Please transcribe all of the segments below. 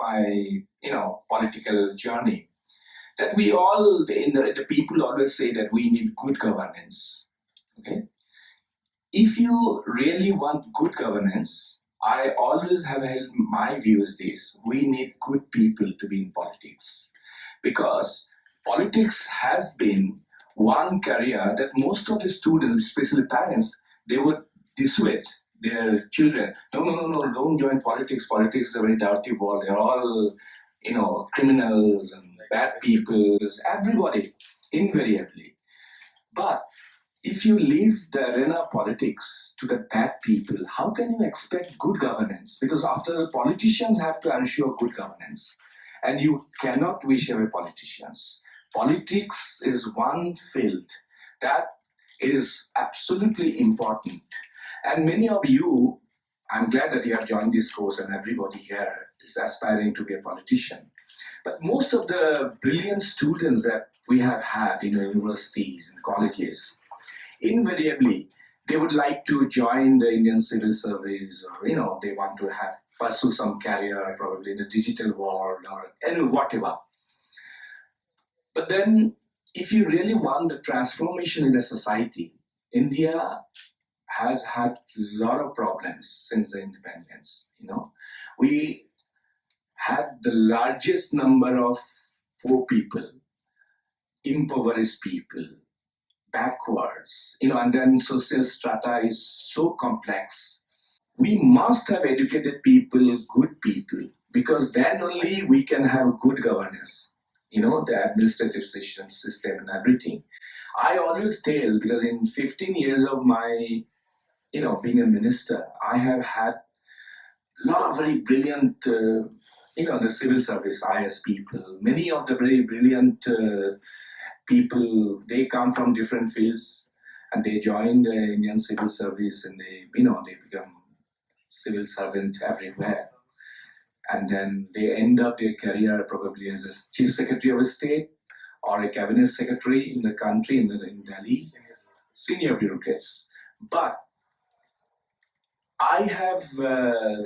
my political journey, that we all the people always say that we need good governance. Okay, if you really want good governance, I always have held my view is this: we need good people to be in politics, because politics has been one career that most of the students, especially parents, they would dissuade their children. No, no, no, no, don't join politics. Politics is a very dirty world. They're all, criminals and bad people. Everybody, invariably. But if you leave the arena of politics to the bad people, how can you expect good governance? Because after all, politicians have to ensure good governance. And you cannot wish away politicians. Politics is one field that is absolutely important. And many of you, I'm glad that you have joined this course, and everybody here is aspiring to be a politician. But most of the brilliant students that we have had in universities and colleges, invariably, they would like to join the Indian civil service, or they want to pursue some career, probably in the digital world or any whatever. But then, if you really want the transformation in the society, India has had a lot of problems since the independence. We had the largest number of poor people, impoverished people, backwards, and then social strata is so complex. We must have educated people, good people, because then only we can have good governance, the administrative system and everything. I always tell, because in 15 years of my, being a minister, I have had a lot of very brilliant, the civil service, IS people, many of the very brilliant people, they come from different fields and they join the Indian civil service, and they become civil servant everywhere. And then they end up their career probably as a chief secretary of a state or a cabinet secretary in the country, in Delhi, senior bureaucrats. But I have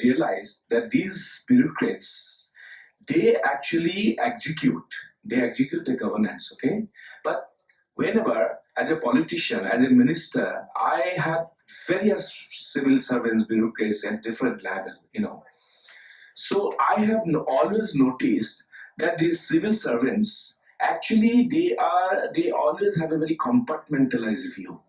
realized that these bureaucrats, they actually execute the governance, okay? But whenever, as a politician, as a minister, I had various civil servants, bureaucrats at different level, So I have always noticed that these civil servants, actually, they always have a very compartmentalized view.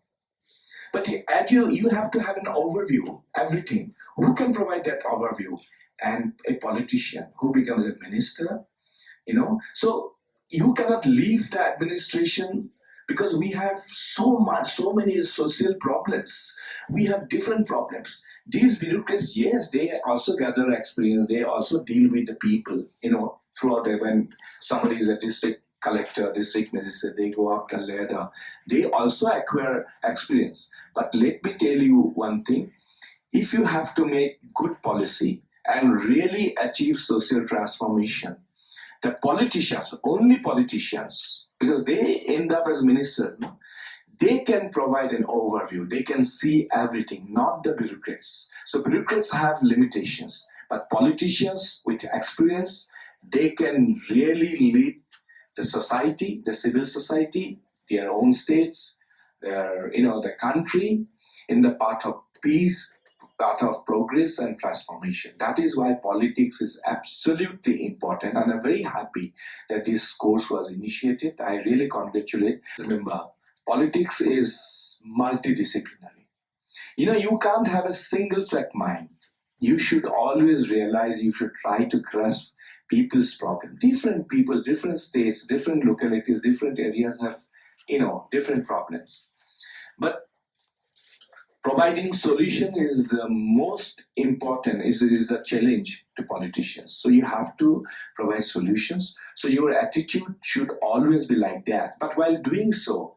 But you have to have an overview, everything. Who can provide that overview? And a politician who becomes a minister, So you cannot leave the administration, because we have so many social problems. We have different problems. These bureaucrats, yes, they also gather experience. They also deal with the people, throughout when somebody is a district collector, district magistrate, they go up the ladder. They also acquire experience. But let me tell you one thing. If you have to make good policy and really achieve social transformation, the politicians, only politicians, because they end up as ministers, they can provide an overview. They can see everything, not the bureaucrats. So bureaucrats have limitations, but politicians with experience, they can really lead the society, the civil society, their own states, the country in the path of peace, path of progress and transformation. That is why politics is absolutely important, and I'm very happy that this course was initiated. I really congratulate. Remember, politics is multidisciplinary. You can't have a single track mind. You should always realize, you should try to grasp people's problem. Different people, different states, different localities, different areas have, different problems. But providing solution is the most important, is the challenge to politicians. So you have to provide solutions. So your attitude should always be like that. But while doing so,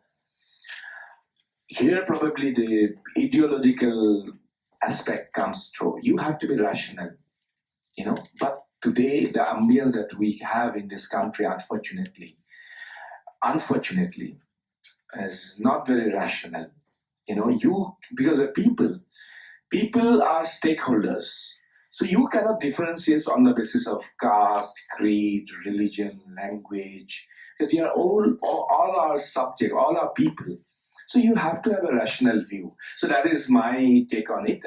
here probably the ideological aspect comes through. You have to be rational, But today, the ambience that we have in this country, unfortunately, is not very rational. Because the people are stakeholders. So you cannot differentiate on the basis of caste, creed, religion, language. They are all our subject, all our people. So you have to have a rational view. So that is my take on it.